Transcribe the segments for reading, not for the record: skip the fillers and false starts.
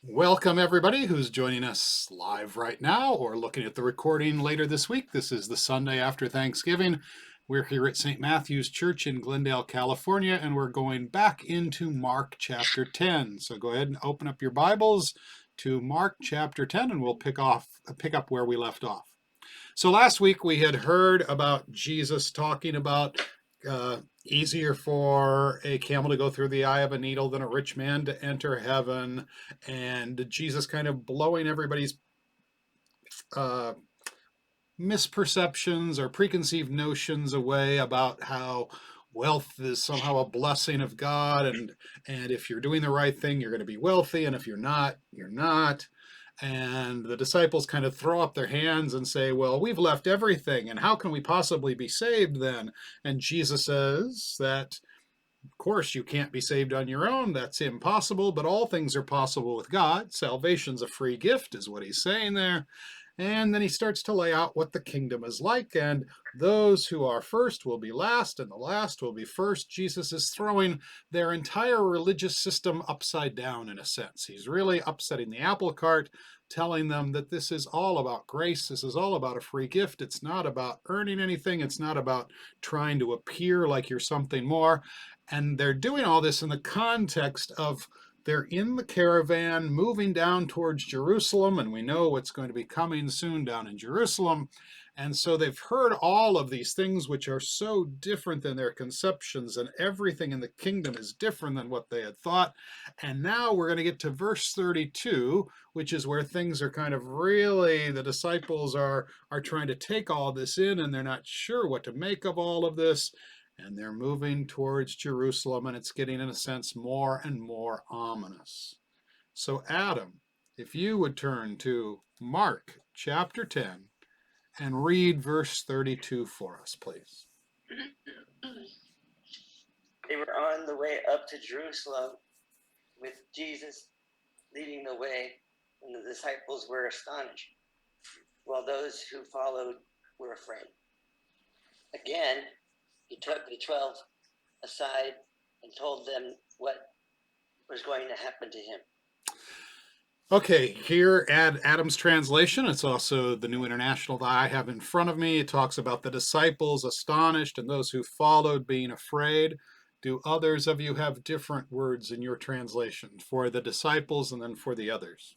Welcome, everybody who's joining us live right now or looking at the recording later this week. This is the Sunday after Thanksgiving. We're here at St. Matthew's Church in Glendale, California, and we're going back into Mark chapter 10. So go ahead and open up your Bibles to Mark chapter 10, and we'll pick up where we left off. So last week we had heard about Jesus talking about easier for a camel to go through the eye of a needle than a rich man to enter heaven, and Jesus kind of blowing everybody's uh, misperceptions or preconceived notions away about how wealth is somehow a blessing of God, and if you're doing the right thing, you're going to be wealthy, and if you're not, you're not. And the disciples kind of throw up their hands and say, well, we've left everything, and how can we possibly be saved then? And Jesus says that, of course, you can't be saved on your own. That's impossible, but all things are possible with God. Salvation's a free gift, is what he's saying there. And then he starts to lay out what the kingdom is like, and those who are first will be last, and the last will be first. Jesus is throwing their entire religious system upside down, in a sense. He's really upsetting the apple cart, telling them that this is all about grace. This is all about a free gift. It's not about earning anything. It's not about trying to appear like you're something more. And they're doing all this in the context of they're in the caravan moving down towards Jerusalem, and we know what's going to be coming soon down in Jerusalem. And so they've heard all of these things which are so different than their conceptions, and everything in the kingdom is different than what they had thought. And now we're going to get to verse 32, which is where things are kind of really, the disciples are trying to take all this in, and they're not sure what to make of all of this. And they're moving towards Jerusalem, and it's getting, in a sense, more and more ominous. So, Adam, if you would turn to Mark chapter 10 and read verse 32 for us, please. They were on the way up to Jerusalem with Jesus leading the way, and the disciples were astonished, while those who followed were afraid. Again, he took the 12 aside and told them what was going to happen to him. Okay, here at Adam's translation, it's also the New International that I have in front of me. It talks about the disciples astonished and those who followed being afraid. Do others of you have different words in your translation for the disciples and then for the others?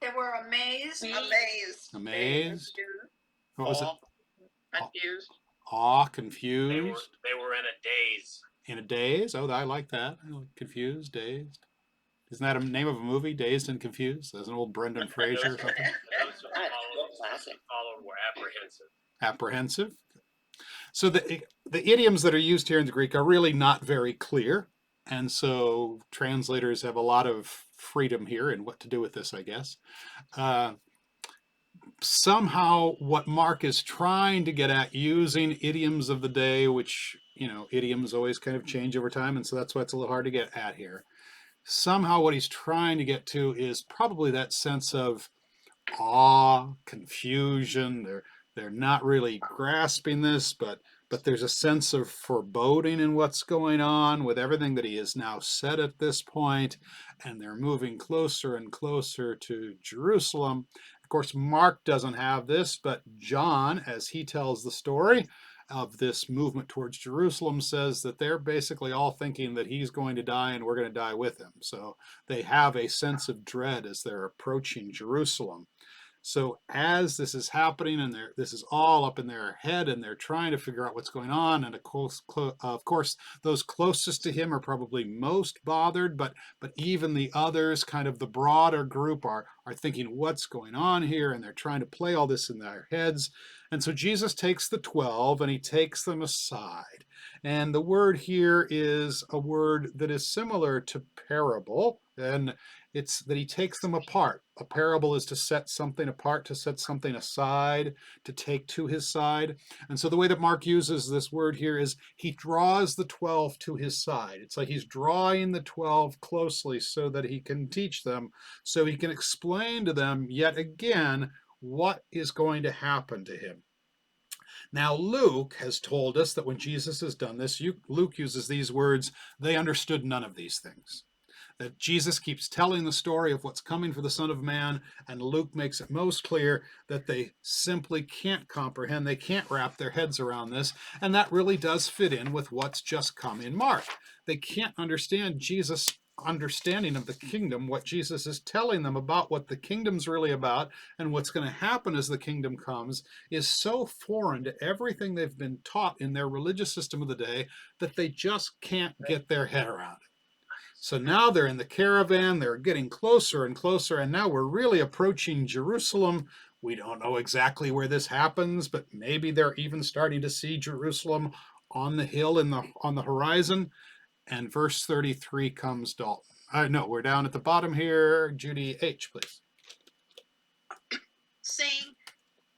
They were amazed. Amazed. What was it? Confused. Awe, confused. They were in a daze. In a daze? Oh, I like that. Confused, dazed. Isn't that a name of a movie, Dazed and Confused? There's an old Brendan Fraser or something. Those who followed were apprehensive. Apprehensive. So the idioms that are used here in the Greek are really not very clear. And so translators have a lot of freedom here in what to do with this, I guess. Somehow what Mark is trying to get at using idioms of the day, which, idioms always kind of change over time, and so that's why it's a little hard to get at here. Somehow what he's trying to get to is probably that sense of awe, confusion. They're not really grasping this, but there's a sense of foreboding in what's going on with everything that he has now said at this point, and they're moving closer and closer to Jerusalem. Of course, Mark doesn't have this, but John, as he tells the story of this movement towards Jerusalem, says that they're basically all thinking that he's going to die and we're going to die with him. So they have a sense of dread as they're approaching Jerusalem. So as this is happening, and this is all up in their head, and they're trying to figure out what's going on, and of course, those closest to him are probably most bothered, but even the others, kind of the broader group, are thinking what's going on here, and they're trying to play all this in their heads. And so Jesus takes the 12 and he takes them aside. And the word here is a word that is similar to parable, and it's that he takes them apart. A parable is to set something apart, to set something aside, to take to his side. And so the way that Mark uses this word here is he draws the 12 to his side. It's like he's drawing the 12 closely so that he can teach them, so he can explain to them yet again what is going to happen to him. Now, Luke has told us that when Jesus has done this, Luke uses these words, they understood none of these things. that Jesus keeps telling the story of what's coming for the Son of Man, and Luke makes it most clear that they simply can't comprehend, they can't wrap their heads around this, and that really does fit in with what's just come in Mark. They can't understand Jesus' understanding of the kingdom, what Jesus is telling them about what the kingdom's really about and what's going to happen as the kingdom comes is so foreign to everything they've been taught in their religious system of the day that they just can't get their head around it. So now they're in the caravan, they're getting closer and closer, and now we're really approaching Jerusalem. We don't know exactly where this happens, but maybe they're even starting to see Jerusalem on the hill on the horizon. And verse 33 comes Dalton. No, we're down at the bottom here. Judy H., please. Saying,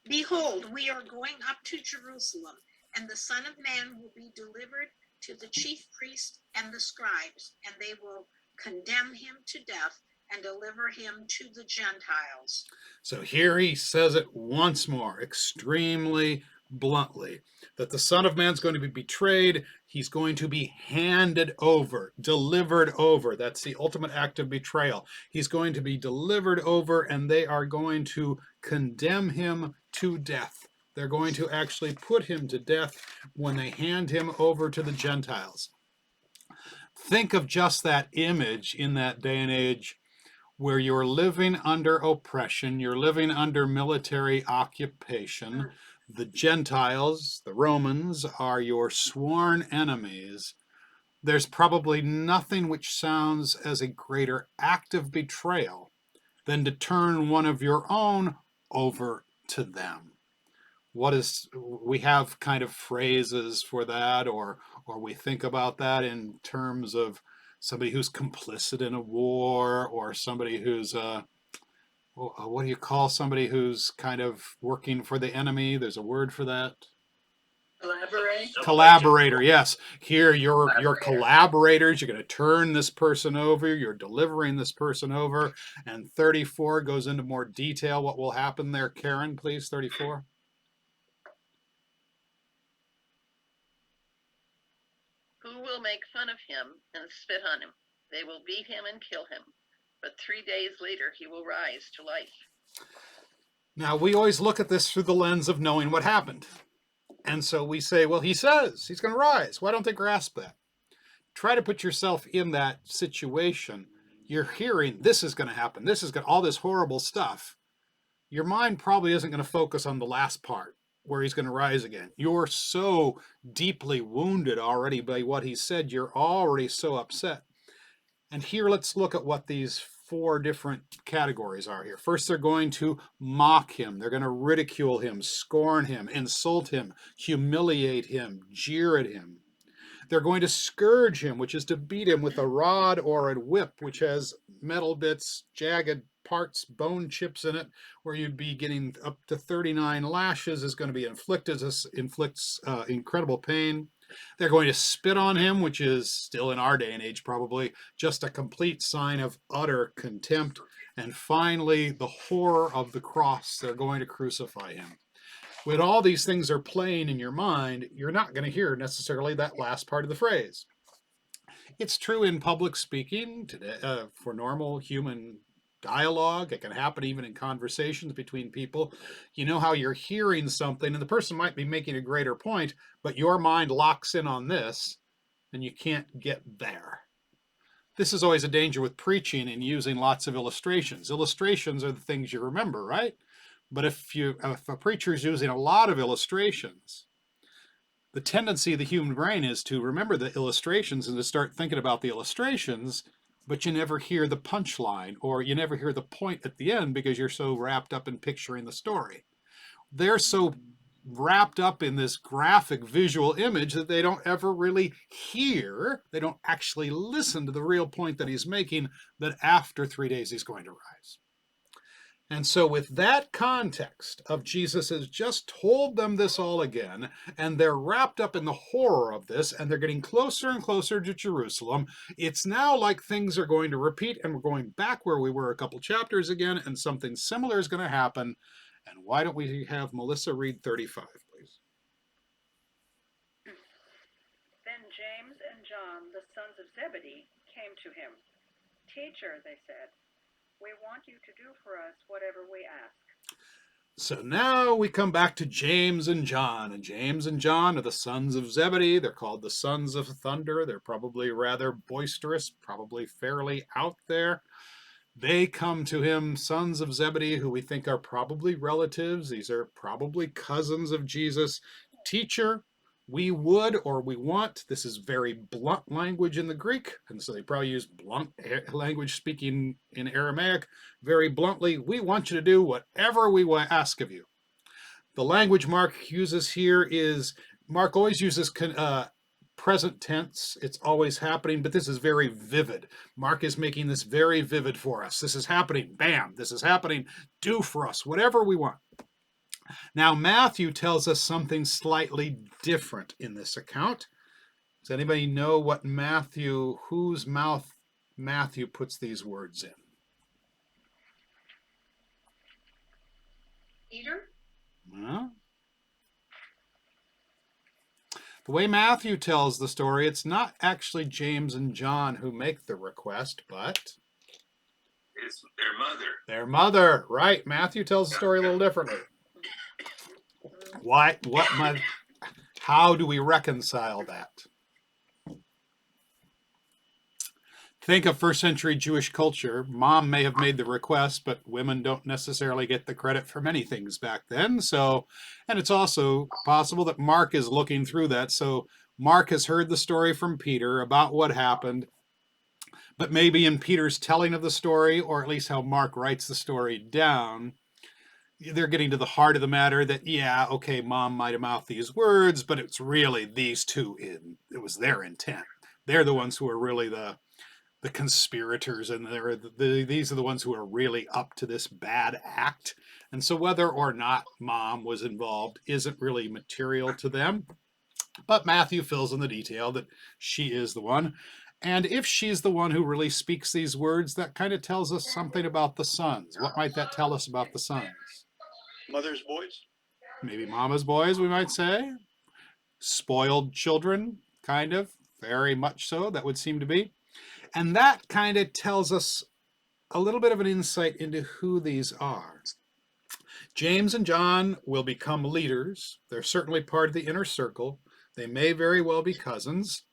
Behold, we are going up to Jerusalem, and the Son of Man will be delivered to the chief priests and the scribes, and they will condemn him to death and deliver him to the Gentiles. So here he says it once more, extremely bluntly, that the Son of Man's going to be betrayed. He's going to be handed over, delivered over. That's the ultimate act of betrayal. He's going to be delivered over, and they are going to condemn him to death. They're going to actually put him to death when they hand him over to the Gentiles. Think of just that image in that day and age where you're living under oppression, you're living under military occupation. The Gentiles, the Romans, are your sworn enemies. There's probably nothing which sounds as a greater act of betrayal than to turn one of your own over to them. We have kind of phrases for that, or we think about that in terms of somebody who's complicit in a war, or somebody who's what do you call somebody who's kind of working for the enemy? There's a word for that. Collaborator. Yes. Here your collaborators, you're going to turn this person over, you're delivering this person over. And 34 goes into more detail what will happen there. Karen, please, 34. Who will make fun of him and spit on him? They will beat him and kill him, but 3 days later he will rise to life. Now, we always look at this through the lens of knowing what happened. And so we say, well, he says he's going to rise. Why don't they grasp that? Try to put yourself in that situation. You're hearing this is going to happen. This is going to, all this horrible stuff. Your mind probably isn't going to focus on the last part where he's going to rise again. You're so deeply wounded already by what he said. You're already so upset. And here, let's look at what these 4 different categories are here. First, they're going to mock him. They're going to ridicule him, scorn him, insult him, humiliate him, jeer at him. They're going to scourge him, which is to beat him with a rod or a whip, which has metal bits, jagged parts, bone chips in it, where you'd be getting up to 39 lashes, is going to be inflicts incredible pain. They're going to spit on him, which is still in our day and age probably just a complete sign of utter contempt. And finally, the horror of the cross. They're going to crucify him. When all these things are playing in your mind, you're not going to hear necessarily that last part of the phrase. It's true in public speaking today, for normal human dialogue. It can happen even in conversations between people. You know how you're hearing something and the person might be making a greater point, but your mind locks in on this and you can't get there. This is always a danger with preaching and using lots of illustrations. Illustrations are the things you remember, right? But if a preacher is using a lot of illustrations, the tendency of the human brain is to remember the illustrations and to start thinking about the illustrations, but you never hear the punchline, or you never hear the point at the end because you're so wrapped up in picturing the story. They're so wrapped up in this graphic visual image that they don't ever really hear, they don't actually listen to the real point that he's making, that after 3 days he's going to rise. And so with that context of Jesus has just told them this all again, and they're wrapped up in the horror of this, and they're getting closer and closer to Jerusalem, it's now like things are going to repeat, and we're going back where we were a couple chapters again, and something similar is going to happen. And why don't we have Melissa read 35, please? Then James and John, the sons of Zebedee, came to him. Teacher, they said, we want you to do for us whatever we ask. So now we come back to James and John. And James and John are the sons of Zebedee. They're called the sons of thunder. They're probably rather boisterous, probably fairly out there. They come to him, sons of Zebedee, who we think are probably relatives. These are probably cousins of Jesus. Teacher, we would or we want. This is very blunt language in the Greek, and so they probably use blunt language speaking in Aramaic. Very bluntly, we want you to do whatever we ask of you. The language Mark uses here is, Mark always uses present tense. It's always happening, but this is very vivid. Mark is making this very vivid for us. This is happening. Bam, this is happening. Do for us whatever we want. Now, Matthew tells us something slightly different in this account. Does anybody know whose mouth Matthew puts these words in? Peter? Well, the way Matthew tells the story, it's not actually James and John who make the request, but it's their mother. Their mother, right? Matthew tells the story a little differently. How do we reconcile that? Think of first century Jewish culture. Mom may have made the request, but women don't necessarily get the credit for many things back then. And it's also possible that Mark is looking through that. So Mark has heard the story from Peter about what happened, but maybe in Peter's telling of the story, or at least how Mark writes the story down, they're getting to the heart of the matter that, yeah, okay, Mom might have mouthed these words, but it's really these two it was their intent. They're the ones who are really the conspirators, and these are the ones who are really up to this bad act. And so whether or not Mom was involved isn't really material to them. But Matthew fills in the detail that she is the one. And if she's the one who really speaks these words, that kind of tells us something about the sons. What might that tell us about the sons? Mother's boys? Maybe mama's boys, we might say. Spoiled children, kind of. Very much so, that would seem to be. And that kind of tells us a little bit of an insight into who these are. James and John will become leaders. They're certainly part of the inner circle. They may very well be cousins,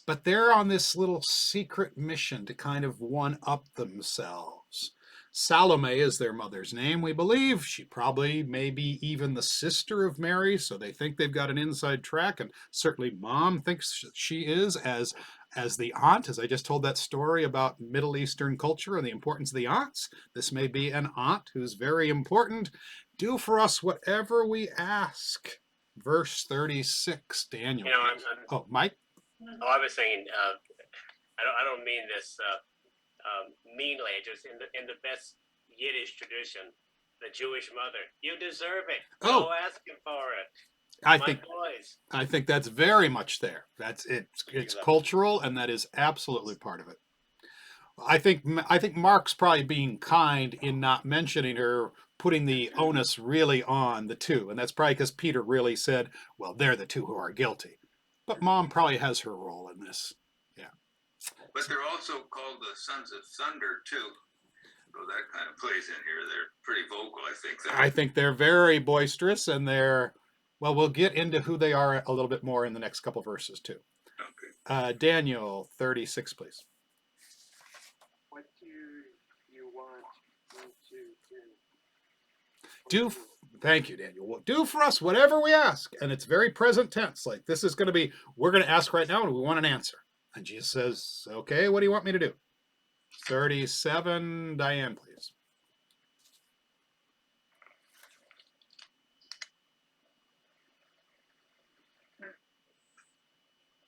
but they're on this little secret mission to kind of one-up themselves. Salome is their mother's name, we believe. She probably may be even the sister of Mary, so they think they've got an inside track, and certainly Mom thinks she is as the aunt. As I just told that story about Middle Eastern culture and the importance of the aunts, this may be an aunt who's very important. Do for us whatever we ask. Verse 36, Daniel. Mike? I was saying, I don't mean this meanly, just in the best Yiddish tradition, the Jewish mother. You deserve it. Go asking for it. I think that's very much there. That's it. It's cultural, and that is absolutely part of it. I think Mark's probably being kind in not mentioning her, putting the onus really on the two, and that's probably because Peter really said, well, they're the two who are guilty. But Mom probably has her role in this. Yeah. But they're also called the sons of thunder too. So that kind of plays in here. They're pretty vocal, I think. I think they're very boisterous, and we'll get into who they are a little bit more in the next couple verses too. Okay. Daniel 36, please. What do you want me to do? Thank you, Daniel. Well, do for us whatever we ask. And it's very present tense. Like this is going to be, we're going to ask right now and we want an answer. And Jesus says, okay, what do you want me to do? 37, Diane, please.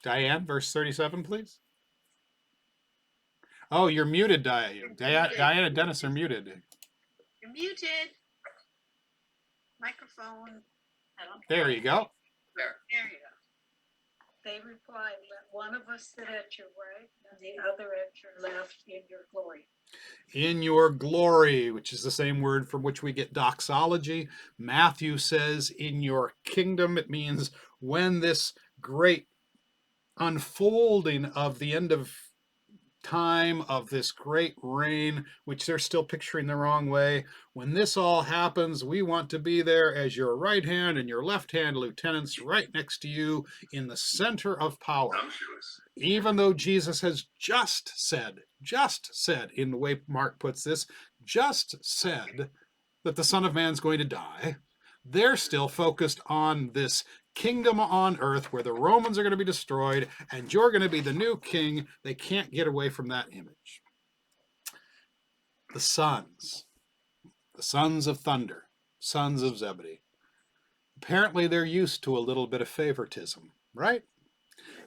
Diane, verse 37, please. Oh, you're muted, Diane. Diane and Dennis are muted. You're muted. Microphone. There you go. There you go. They replied, let one of us sit at your right and the other at your left in your glory. In your glory, which is the same word from which we get doxology. Matthew says, in your kingdom. It means when this great unfolding of the end of time of this great reign, which they're still picturing the wrong way. When this all happens, we want to be there as your right hand and your left hand lieutenants right next to you in the center of power. Sumptuous. Even though Jesus has just said, in the way Mark puts this, just said that the Son of Man's going to die, they're still focused on this kingdom on earth where the Romans are going to be destroyed and you're going to be the new king. They can't get away from that image. The sons of thunder, sons of Zebedee. Apparently they're used to a little bit of favoritism, right?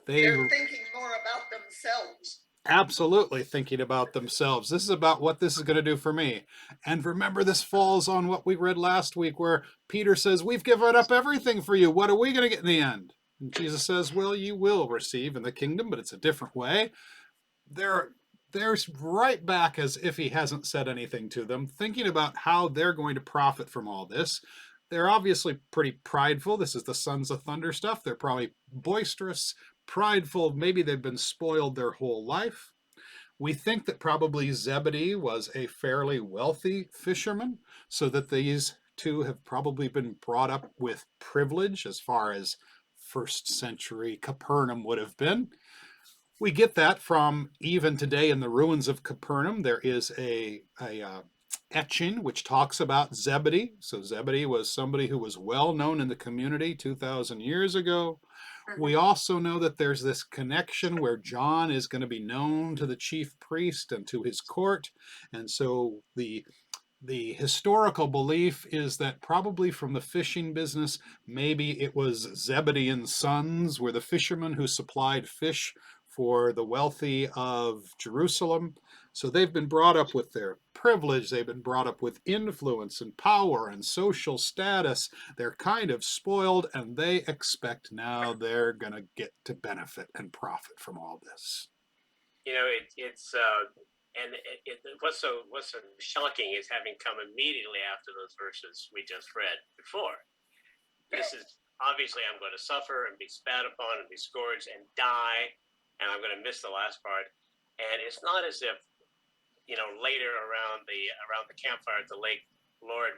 They're thinking more about themselves. Absolutely thinking about themselves. This is about what this is going to do for me. And remember, this falls on what we read last week where Peter says, we've given up everything for you. What are we going to get in the end? And Jesus says, well, you will receive in the kingdom, but it's a different way. There's right back as if he hasn't said anything to them, thinking about how they're going to profit from all this. They're obviously pretty prideful. This is the Sons of Thunder stuff. They're probably boisterous, prideful. Maybe they've been spoiled their whole life. We think that probably Zebedee was a fairly wealthy fisherman, so that these two have probably been brought up with privilege as far as first century Capernaum would have been. We get that from even today in the ruins of Capernaum. There is a etching which talks about Zebedee. So Zebedee was somebody who was well known in the community 2,000 years ago. We also know that there's this connection where John is going to be known to the chief priest and to his court. And so the historical belief is that probably from the fishing business, maybe it was Zebedee and Sons were the fishermen who supplied fish for the wealthy of Jerusalem. So they've been brought up with their privilege. They've been brought up with influence and power and social status. They're kind of spoiled, and they expect now they're going to get to benefit and profit from all this. What's so shocking is having come immediately after those verses we just read before. This is obviously I'm going to suffer and be spat upon and be scourged and die, and I'm going to miss the last part. And it's not as if, later around the campfire at the lake, Lord,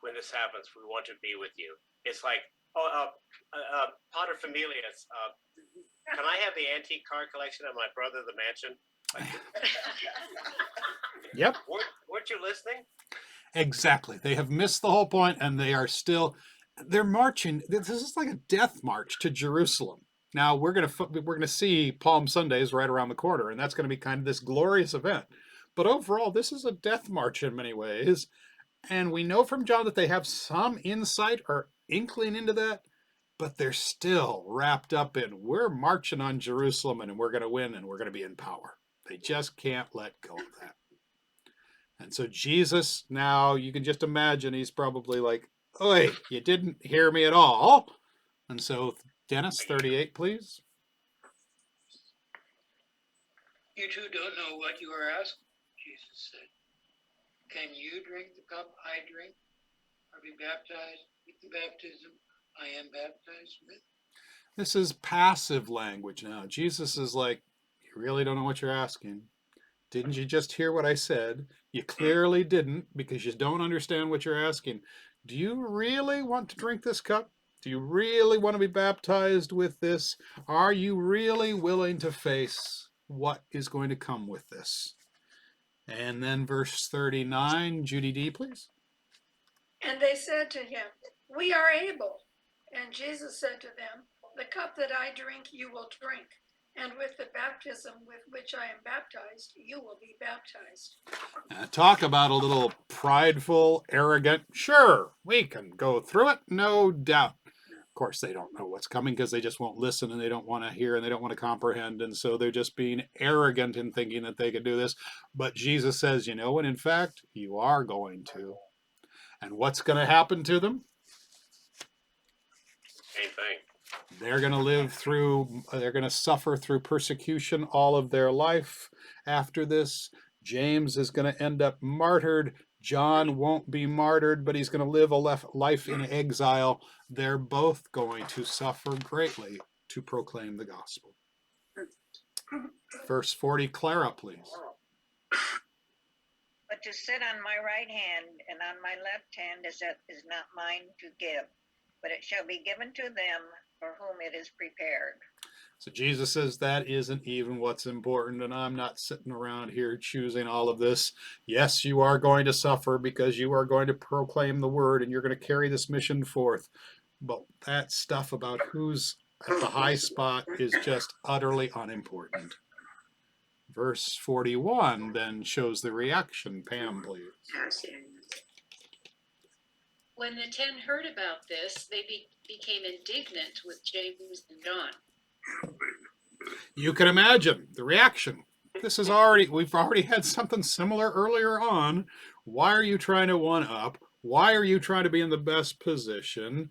when this happens, we want to be with you. It's like, Pater Familias, can I have the antique car collection of my brother, the mansion? Yep. Weren't you listening? Exactly. They have missed the whole point, and they're marching. This is like a death march to Jerusalem. Now we're gonna see Palm Sundays right around the corner, and that's going to be kind of this glorious event. But overall, this is a death march in many ways, and we know from John that they have some insight or inkling into that, but they're still wrapped up in we're marching on Jerusalem, and we're going to win, and we're going to be in power. They just can't let go of that. And so Jesus, now you can just imagine he's probably like, "Oi, you didn't hear me at all." And so Dennis, 38, please. You two don't know what you are asking, Jesus said. Can you drink the cup I drink, or be baptized with the baptism I am baptized with? This is passive language now. Jesus is like, you really don't know what you're asking. Didn't you just hear what I said? You clearly didn't, because you don't understand what you're asking. Do you really want to drink this cup? Do you really want to be baptized with this? Are you really willing to face what is going to come with this? And then verse 39, Judy D, please. And they said to him, we are able. And Jesus said to them, the cup that I drink, you will drink. And with the baptism with which I am baptized, you will be baptized. Talk about a little prideful, arrogant. Sure, we can go through it, no doubt. Of course, they don't know what's coming because they just won't listen and they don't want to hear and they don't want to comprehend. And so they're just being arrogant in thinking that they can do this. But Jesus says, you know what? In fact, you are going to. And what's going to happen to them? Same thing. They're going to suffer through persecution all of their life after this. James is going to end up martyred. John won't be martyred, but he's going to live a life in exile. They're both going to suffer greatly to proclaim the gospel. Verse 40, Clara, please. But to sit on my right hand and on my left hand is not mine to give, but it shall be given to them for whom it is prepared. So Jesus says that isn't even what's important, and I'm not sitting around here choosing all of this. Yes, you are going to suffer because you are going to proclaim the word and you're going to carry this mission forth. But that stuff about who's at the high spot is just utterly unimportant. Verse 41 then shows the reaction. Pam, please. When the 10 heard about this, they became indignant with James and John. You can imagine the reaction. We've already had something similar earlier on. Why are you trying to one up? Why are you trying to be in the best position?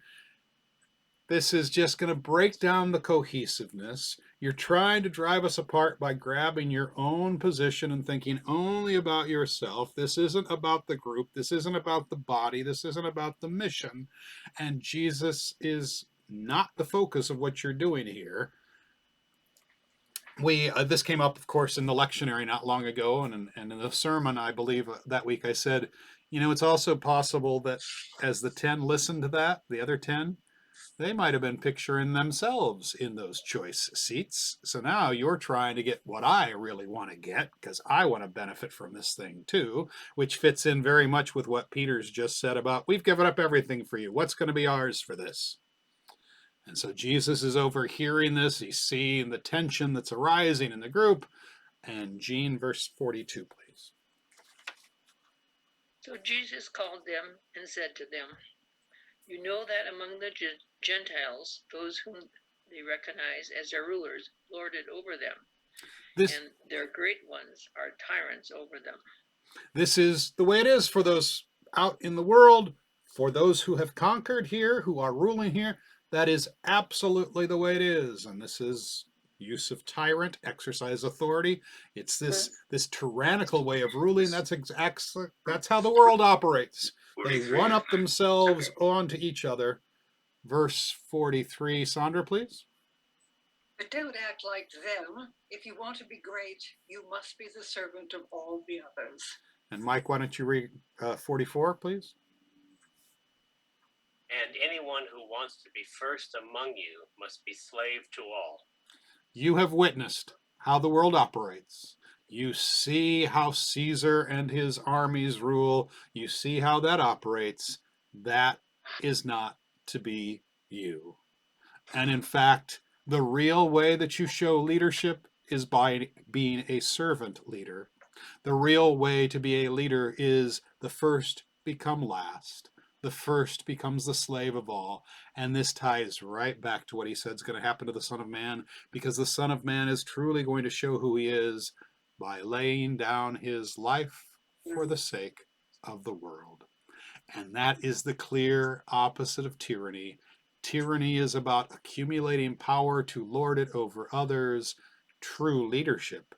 This is just going to break down the cohesiveness. You're trying to drive us apart by grabbing your own position and thinking only about yourself. This isn't about the group. This isn't about the body. This isn't about the mission. And Jesus is not the focus of what you're doing here. This came up, of course, in the lectionary not long ago, and in the sermon, I believe, that week I said, it's also possible that as the 10 listened to that, the other 10, they might have been picturing themselves in those choice seats. So now you're trying to get what I really want to get because I want to benefit from this thing too, which fits in very much with what Peter's just said about, we've given up everything for you. What's going to be ours for this? And so Jesus is overhearing this. He's seeing the tension that's arising in the group. And Jean, verse 42, please. So Jesus called them and said to them, you know that among the Gentiles, those whom they recognize as their rulers lord it over them, and their great ones are tyrants over them. This is the way it is for those out in the world, for those who have conquered here, who are ruling here. That is absolutely the way it is. And this is use of tyrant, exercise authority. It's this tyrannical way of ruling. That's how the world operates. They one up themselves onto each other. Verse 43, Sandra, please. But don't act like them. If you want to be great, you must be the servant of all the others. And Mike, why don't you read 44, please? And anyone who wants to be first among you must be slave to all. You have witnessed how the world operates. You see how Caesar and his armies rule. You see how that operates. That is not to be you. And in fact, the real way that you show leadership is by being a servant leader. The real way to be a leader is the first become last. The first becomes the slave of all. And this ties right back to what he said is going to happen to the Son of Man, because the Son of Man is truly going to show who he is by laying down his life for the sake of the world. And that is the clear opposite of tyranny. Tyranny is about accumulating power to lord it over others. True leadership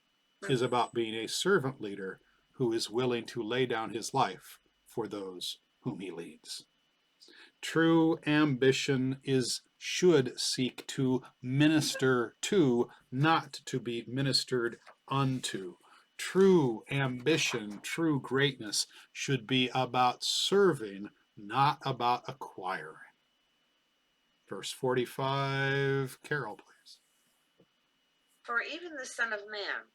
is about being a servant leader who is willing to lay down his life for those whom he leads. True ambition should seek to minister to, not to be ministered unto. True ambition, true greatness should be about serving, not about acquiring. Verse 45, Carol, please. For even the Son of Man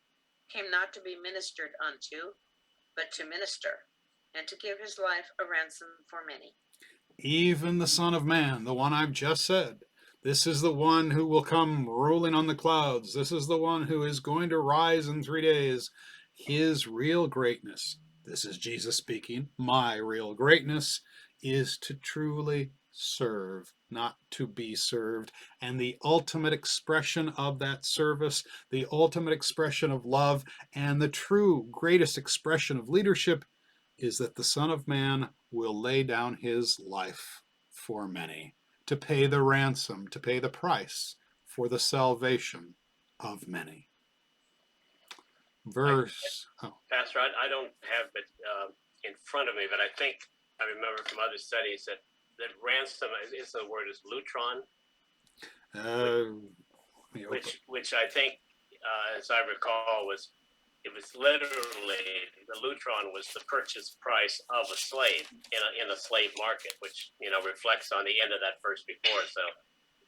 came not to be ministered unto, but to minister, and to give his life a ransom for many. Even the Son of Man, the one I've just said, this is the one who will come ruling on the clouds. This is the one who is going to rise in 3 days. His real greatness, this is Jesus speaking, my real greatness is to truly serve, not to be served. And the ultimate expression of that service, the ultimate expression of love, and the true greatest expression of leadership is that the Son of Man will lay down his life for many, to pay the ransom, to pay the price for the salvation of many. Pastor, I don't have it in front of me, but I think I remember from other studies that ransom is the word is lutron, which I think as I recall, was literally the lutron was the purchase price of a slave in a slave market, which reflects on the end of that verse before. So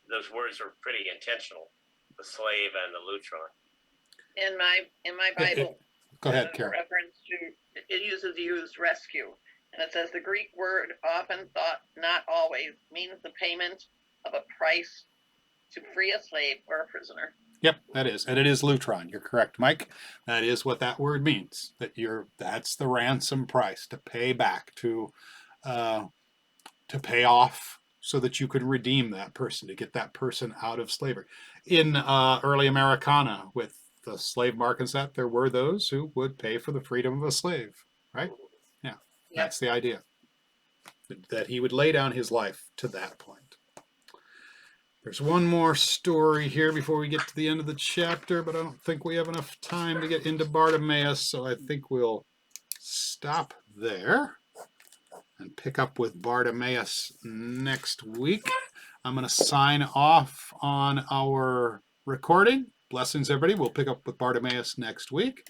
those words are pretty intentional, the slave and the lutron. In my Bible, Go ahead, there's a Karen. reference to it uses the used rescue, and it says the Greek word often thought, not always, means the payment of a price to free a slave or a prisoner. Yep, that is, and it is lutron. You're correct, Mike. That is what that word means. That's the ransom price to pay back, to pay off, so that you could redeem that person, to get that person out of slavery. In early Americana, with the slave markets, that there were those who would pay for the freedom of a slave, right? Yeah, that's the idea. That he would lay down his life to that point. There's one more story here before we get to the end of the chapter, but I don't think we have enough time to get into Bartimaeus, so I think we'll stop there and pick up with Bartimaeus next week. I'm going to sign off on our recording. Blessings, everybody. We'll pick up with Bartimaeus next week.